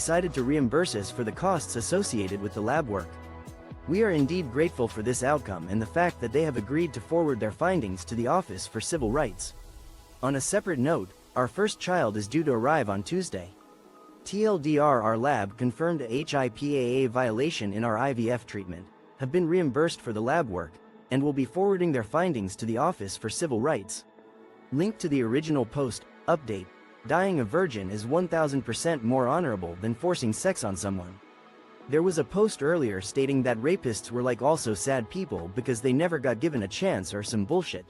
decided to reimburse us for the costs associated with the lab work. We are indeed grateful for this outcome and the fact that they have agreed to forward their findings to the Office for Civil Rights. On a separate note, our first child is due to arrive on Tuesday. TLDR, our lab confirmed a HIPAA violation in our IVF treatment, have been reimbursed for the lab work, and will be forwarding their findings to the Office for Civil Rights. Link to the original post. Update: dying a virgin is 1000% more honorable than forcing sex on someone. There was a post earlier stating that rapists were like also sad people because they never got given a chance or some bullshit.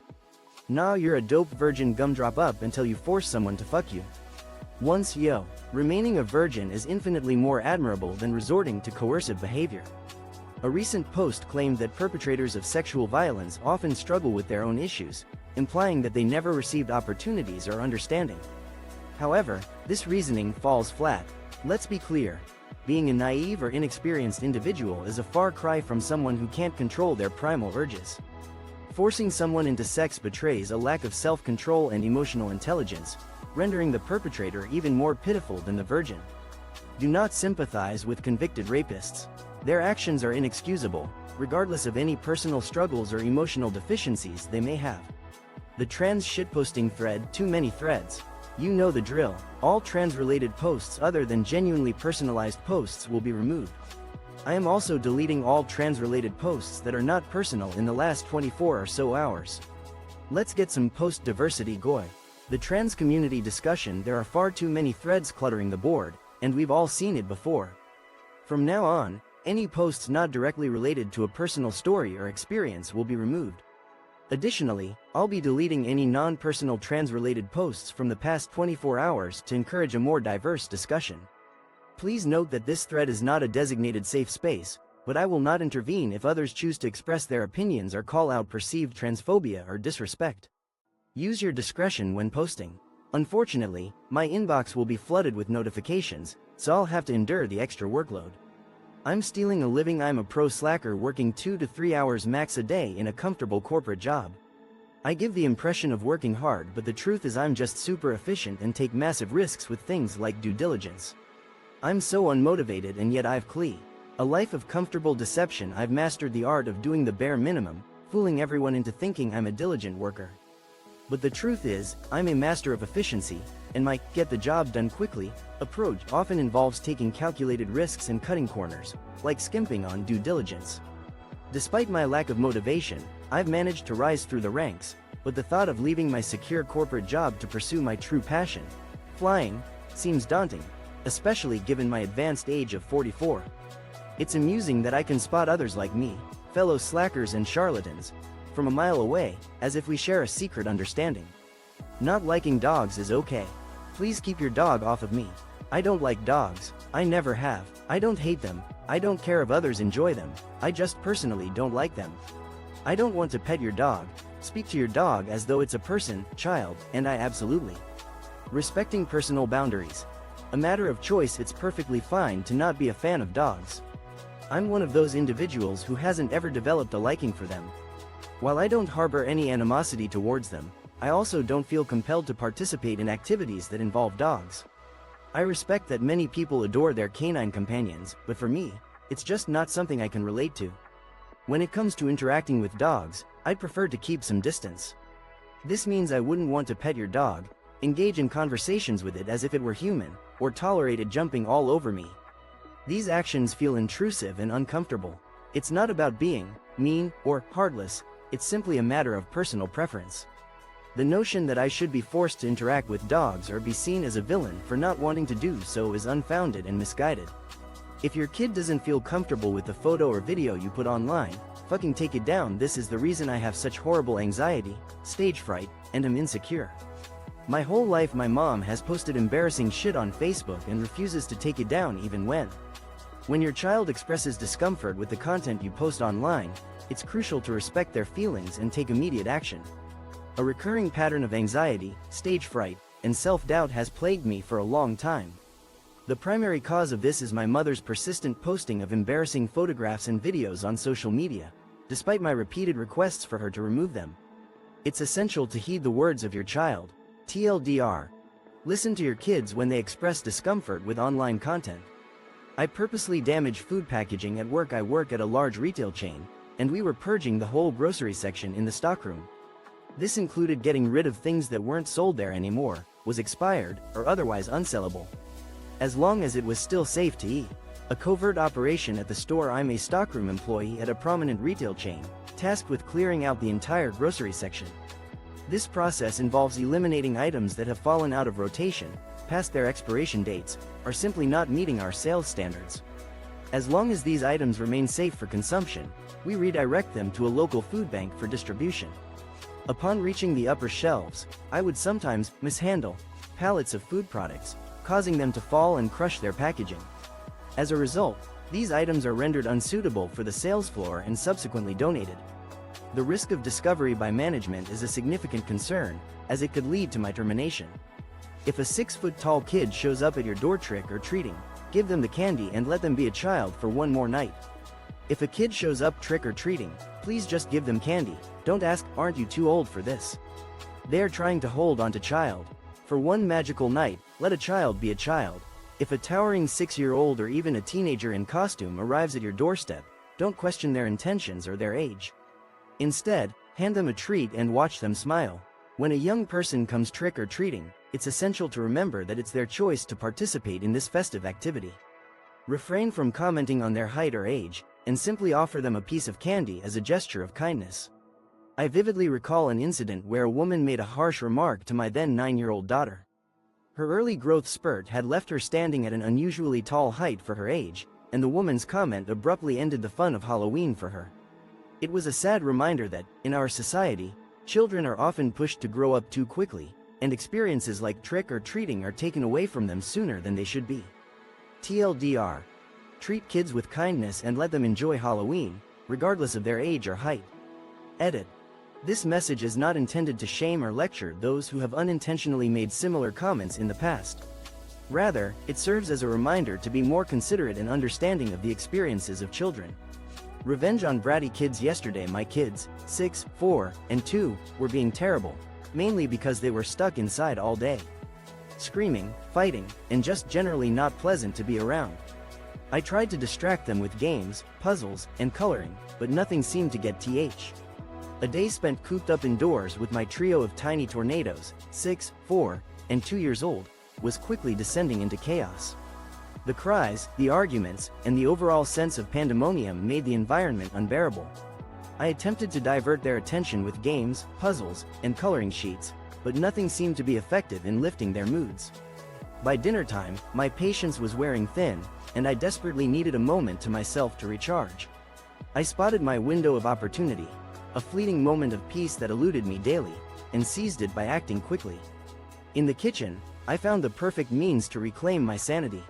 Nah, you're a dope virgin, gumdrop up until you force someone to fuck you. Once yo, remaining a virgin is infinitely more admirable than resorting to coercive behavior. A recent post claimed that perpetrators of sexual violence often struggle with their own issues, implying that they never received opportunities or understanding. However, this reasoning falls flat. Let's be clear. Being a naive or inexperienced individual is a far cry from someone who can't control their primal urges. Forcing someone into sex betrays a lack of self-control and emotional intelligence, rendering the perpetrator even more pitiful than the virgin. Do not sympathize with convicted rapists. Their actions are inexcusable, regardless of any personal struggles or emotional deficiencies they may have. The trans shitposting thread, too many threads. You know the drill. All trans-related posts other than genuinely personalized posts will be removed. I am also deleting all trans-related posts that are not personal in the last 24 or so hours. Let's get some post-diversity goy. The trans community discussion, there are far too many threads cluttering the board, and we've all seen it before. From now on, any posts not directly related to a personal story or experience will be removed. Additionally, I'll be deleting any non-personal trans-related posts from the past 24 hours to encourage a more diverse discussion. Please note that this thread is not a designated safe space, but I will not intervene if others choose to express their opinions or call out perceived transphobia or disrespect. Use your discretion when posting. Unfortunately, my inbox will be flooded with notifications, so I'll have to endure the extra workload. I'm stealing a living. I'm a pro slacker working 2 to 3 hours max a day in a comfortable corporate job. I give the impression of working hard, but the truth is I'm just super efficient and take massive risks with things like due diligence. I'm so unmotivated and yet I've a life of comfortable deception. I've mastered the art of doing the bare minimum, fooling everyone into thinking I'm a diligent worker. But the truth is, I'm a master of efficiency, and my get the job done quickly approach often involves taking calculated risks and cutting corners, like skimping on due diligence. Despite my lack of motivation, I've managed to rise through the ranks, but the thought of leaving my secure corporate job to pursue my true passion, flying, seems daunting, especially given my advanced age of 44. It's amusing that I can spot others like me, fellow slackers and charlatans, from a mile away, as if we share a secret understanding. Not liking dogs is okay. Please keep your dog off of me. I don't like dogs. I never have. I don't hate them. I don't care if others enjoy them. I just personally don't like them. I don't want to pet your dog. Speak to your dog as though it's a person, child, and I absolutely. Respecting personal boundaries. A matter of choice. It's perfectly fine to not be a fan of dogs. I'm one of those individuals who hasn't ever developed a liking for them. While I don't harbor any animosity towards them, I also don't feel compelled to participate in activities that involve dogs. I respect that many people adore their canine companions, but for me, it's just not something I can relate to. When it comes to interacting with dogs, I'd prefer to keep some distance. This means I wouldn't want to pet your dog, engage in conversations with it as if it were human, or tolerate it jumping all over me. These actions feel intrusive and uncomfortable. It's not about being mean or heartless. It's simply a matter of personal preference. The notion that I should be forced to interact with dogs or be seen as a villain for not wanting to do so is unfounded and misguided. If your kid doesn't feel comfortable with the photo or video you put online, fucking take it down. This is the reason I have such horrible anxiety, stage fright, and am insecure. My whole life my mom has posted embarrassing shit on Facebook and refuses to take it down even when your child expresses discomfort with the content you post online, it's crucial to respect their feelings and take immediate action. A recurring pattern of anxiety, stage fright, and self-doubt has plagued me for a long time. The primary cause of this is my mother's persistent posting of embarrassing photographs and videos on social media, despite my repeated requests for her to remove them. It's essential to heed the words of your child. TLDR. Listen to your kids when they express discomfort with online content. I purposely damaged food packaging at work. I work at a large retail chain, and we were purging the whole grocery section in the stockroom. This included getting rid of things that weren't sold there anymore, was expired, or otherwise unsellable. As long as it was still safe to eat. A covert operation at the store. I'm a stockroom employee at a prominent retail chain, tasked with clearing out the entire grocery section. This process involves eliminating items that have fallen out of rotation, past their expiration dates, or simply not meeting our sales standards. As long as these items remain safe for consumption, we redirect them to a local food bank for distribution. Upon reaching the upper shelves, I would sometimes mishandle pallets of food products, causing them to fall and crush their packaging. As a result, these items are rendered unsuitable for the sales floor and subsequently donated. The risk of discovery by management is a significant concern, as it could lead to my termination. If a 6-foot-tall kid shows up at your door trick-or-treating, give them the candy and let them be a child for one more night. If a kid shows up trick-or-treating, please just give them candy. Don't ask, "Aren't you too old for this?" They are trying to hold on to child. For one magical night, let a child be a child. If a towering 6-year-old or even a teenager in costume arrives at your doorstep, don't question their intentions or their age. Instead, hand them a treat and watch them smile. When a young person comes trick-or-treating, it's essential to remember that it's their choice to participate in this festive activity. Refrain from commenting on their height or age, and simply offer them a piece of candy as a gesture of kindness. I vividly recall an incident where a woman made a harsh remark to my then 9-year-old daughter. Her early growth spurt had left her standing at an unusually tall height for her age, and the woman's comment abruptly ended the fun of Halloween for her. It was a sad reminder that, in our society, children are often pushed to grow up too quickly, and experiences like trick-or-treating are taken away from them sooner than they should be. TLDR. Treat kids with kindness and let them enjoy Halloween, regardless of their age or height. Edit. This message is not intended to shame or lecture those who have unintentionally made similar comments in the past. Rather, it serves as a reminder to be more considerate and understanding of the experiences of children. Revenge on bratty kids. Yesterday my kids, 6, 4, and 2, were being terrible, mainly because they were stuck inside all day. Screaming, fighting, and just generally not pleasant to be around. I tried to distract them with games, puzzles, and coloring, but nothing seemed to get th. A day spent cooped up indoors with my trio of tiny tornadoes, 6, 4, and 2 years old, was quickly descending into chaos. The cries, the arguments, and the overall sense of pandemonium made the environment unbearable. I attempted to divert their attention with games, puzzles, and coloring sheets, but nothing seemed to be effective in lifting their moods. By dinner time, my patience was wearing thin, and I desperately needed a moment to myself to recharge. I spotted my window of opportunity, a fleeting moment of peace that eluded me daily, and seized it by acting quickly. In the kitchen, I found the perfect means to reclaim my sanity.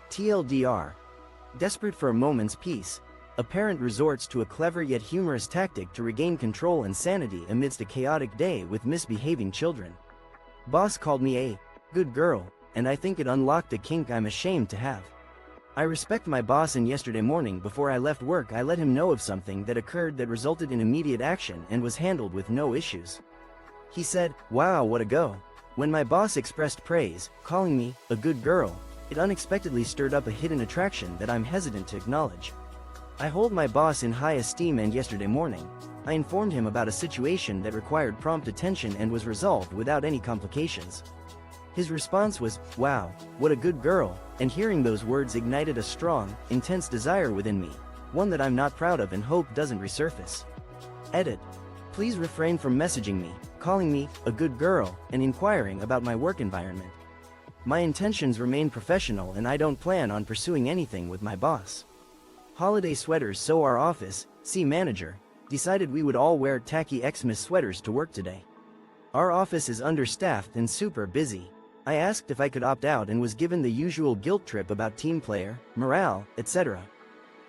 TLDR. Desperate for a moment's peace, a parent resorts to a clever yet humorous tactic to regain control and sanity amidst a chaotic day with misbehaving children. Boss called me a good girl, and I think it unlocked a kink I'm ashamed to have. I respect my boss, and yesterday morning before I left work I let him know of something that occurred that resulted in immediate action and was handled with no issues. He said, "Wow, what a go." When my boss expressed praise, calling me a good girl, it unexpectedly stirred up a hidden attraction that I'm hesitant to acknowledge. I hold my boss in high esteem, and yesterday morning, I informed him about a situation that required prompt attention and was resolved without any complications. His response was, "Wow, what a good girl," and hearing those words ignited a strong, intense desire within me, one that I'm not proud of and hope doesn't resurface. Edit. Please refrain from messaging me, calling me a good girl, and inquiring about my work environment. My intentions remain professional and I don't plan on pursuing anything with my boss. Holiday sweaters. So our office, manager, decided we would all wear tacky Xmas sweaters to work today. Our office is understaffed and super busy. I asked if I could opt out and was given the usual guilt trip about team player, morale, etc.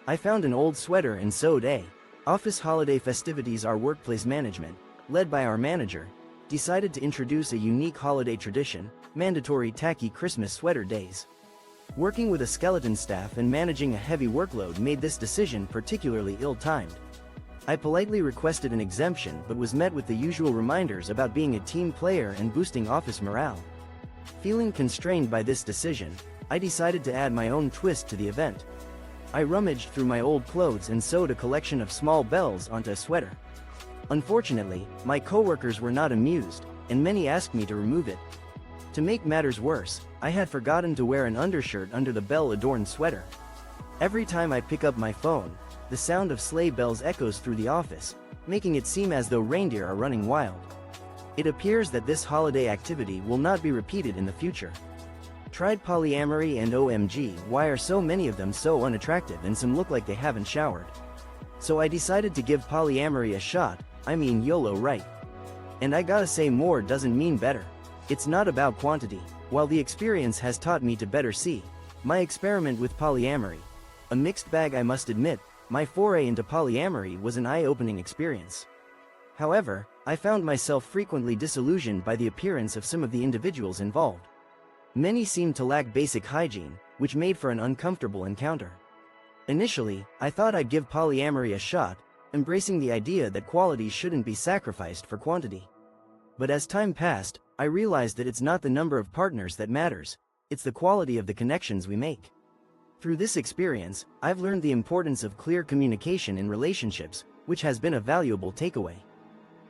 I found an old sweater and sewed a office holiday festivities. Our workplace management, led by our manager, decided to introduce a unique holiday tradition, mandatory tacky Christmas sweater days. Working with a skeleton staff and managing a heavy workload made this decision particularly ill-timed. I politely requested an exemption but was met with the usual reminders about being a team player and boosting office morale. Feeling constrained by this decision, I decided to add my own twist to the event. I rummaged through my old clothes and sewed a collection of small bells onto a sweater. Unfortunately, my coworkers were not amused, and many asked me to remove it. To make matters worse, I had forgotten to wear an undershirt under the bell-adorned sweater. Every time I pick up my phone, the sound of sleigh bells echoes through the office, making it seem as though reindeer are running wild. It appears that this holiday activity will not be repeated in the future. Tried polyamory and OMG, why are so many of them so unattractive and some look like they haven't showered? So I decided to give polyamory a shot, I mean YOLO, right? And I gotta say, more doesn't mean better. It's not about quantity. While the experience has taught me to better see my experiment with polyamory, a mixed bag I must admit, my foray into polyamory was an eye-opening experience. However, I found myself frequently disillusioned by the appearance of some of the individuals involved. Many seemed to lack basic hygiene, which made for an uncomfortable encounter. Initially, I thought I'd give polyamory a shot, embracing the idea that quality shouldn't be sacrificed for quantity. But as time passed, I realized that it's not the number of partners that matters, it's the quality of the connections we make. Through this experience, I've learned the importance of clear communication in relationships, which has been a valuable takeaway.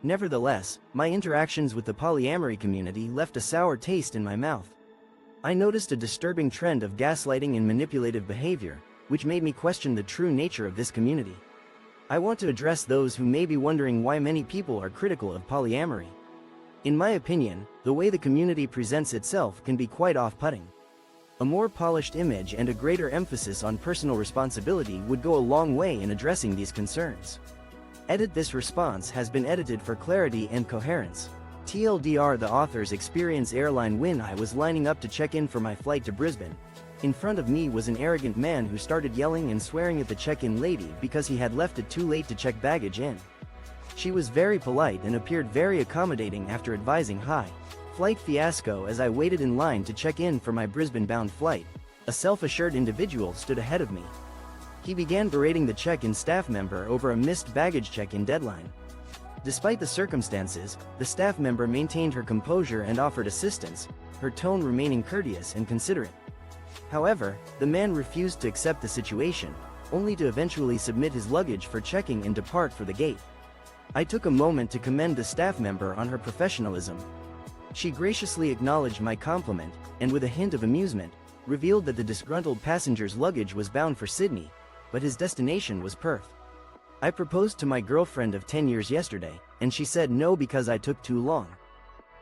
Nevertheless, my interactions with the polyamory community left a sour taste in my mouth. I noticed a disturbing trend of gaslighting and manipulative behavior, which made me question the true nature of this community. I want to address those who may be wondering why many people are critical of polyamory. In my opinion, the way the community presents itself can be quite off-putting. A more polished image and a greater emphasis on personal responsibility would go a long way in addressing these concerns. This response has been edited for clarity and coherence. TLDR, the author's experience airline. When I was lining up to check in for my flight to Brisbane, in front of me was an arrogant man who started yelling and swearing at the check-in lady because he had left it too late to check baggage in. She was very polite and appeared very accommodating after advising hi. Flight fiasco. As I waited in line to check in for my Brisbane-bound flight, a self-assured individual stood ahead of me. He began berating the check-in staff member over a missed baggage check-in deadline. Despite the circumstances, the staff member maintained her composure and offered assistance, her tone remaining courteous and considerate. However, the man refused to accept the situation, only to eventually submit his luggage for checking and depart for the gate. I took a moment to commend the staff member on her professionalism. She graciously acknowledged my compliment, and with a hint of amusement, revealed that the disgruntled passenger's luggage was bound for Sydney, but his destination was Perth. I proposed to my girlfriend of 10 years yesterday, and she said no because I took too long.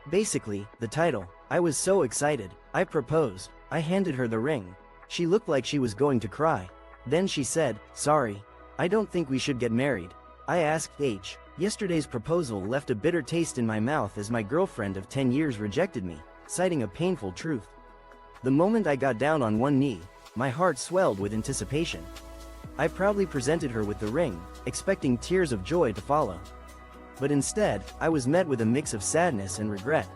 Basically, the title. I was so excited. I proposed. I handed her the ring. She looked like she was going to cry. Then she said, "Sorry, I don't think we should get married." I asked H. Yesterday's proposal left a bitter taste in my mouth as my girlfriend of 10 years rejected me, citing a painful truth. The moment I got down on one knee, my heart swelled with anticipation. I proudly presented her with the ring, expecting tears of joy to follow. But instead, I was met with a mix of sadness and regret.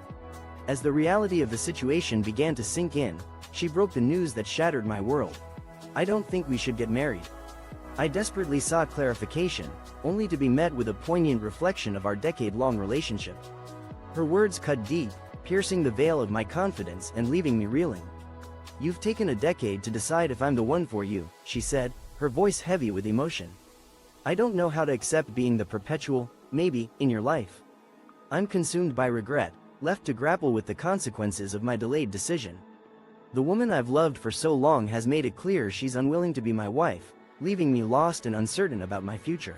As the reality of the situation began to sink in, she broke the news that shattered my world. "I don't think we should get married." I desperately sought clarification, only to be met with a poignant reflection of our decade-long relationship. Her words cut deep, piercing the veil of my confidence and leaving me reeling. "You've taken a decade to decide if I'm the one for you," she said, her voice heavy with emotion. "I don't know how to accept being the perpetual, maybe, in your life. I'm consumed by regret, left to grapple with the consequences of my delayed decision. The woman I've loved for so long has made it clear she's unwilling to be my wife, leaving me lost and uncertain about my future."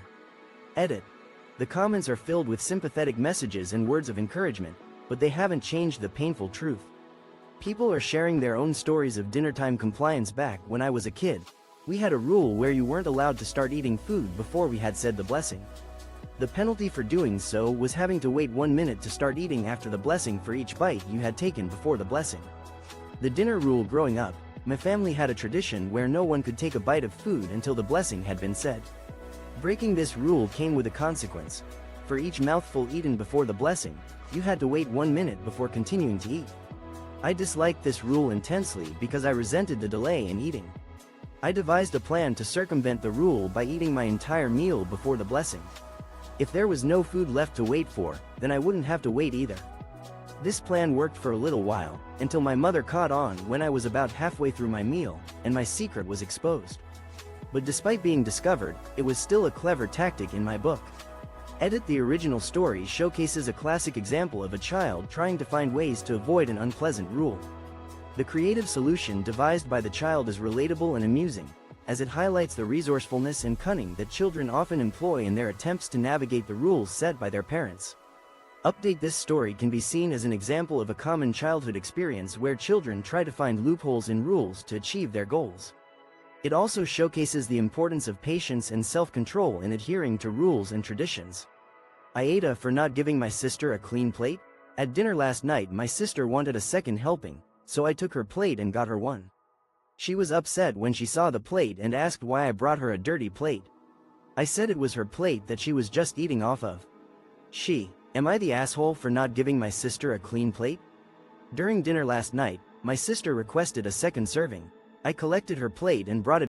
The comments are filled with sympathetic messages and words of encouragement, but they haven't changed the painful truth. People are sharing their own stories of dinnertime compliance. Back when I was a kid, we had a rule where you weren't allowed to start eating food before we had said the blessing. The penalty for doing so was having to wait 1 minute to start eating after the blessing for each bite you had taken before the blessing. The dinner rule. Growing up, my family had a tradition where no one could take a bite of food until the blessing had been said. Breaking this rule came with a consequence. For each mouthful eaten before the blessing, you had to wait 1 minute before continuing to eat. I disliked this rule intensely because I resented the delay in eating. I devised a plan to circumvent the rule by eating my entire meal before the blessing. If there was no food left to wait for, then I wouldn't have to wait either. This plan worked for a little while, until my mother caught on when I was about halfway through my meal, and my secret was exposed. But despite being discovered, it was still a clever tactic in my book. The original story showcases a classic example of a child trying to find ways to avoid an unpleasant rule. The creative solution devised by the child is relatable and amusing, as it highlights the resourcefulness and cunning that children often employ in their attempts to navigate the rules set by their parents. This story can be seen as an example of a common childhood experience where children try to find loopholes in rules to achieve their goals. It also showcases the importance of patience and self-control in adhering to rules and traditions. AITA for not giving my sister a clean plate? At dinner last night, my sister wanted a second helping, so I took her plate and got her one. She was upset when she saw the plate and asked why I brought her a dirty plate. I said it was her plate that she was just eating off of. Am I the asshole for not giving my sister a clean plate? During dinner last night, my sister requested a second serving. I collected her plate and brought it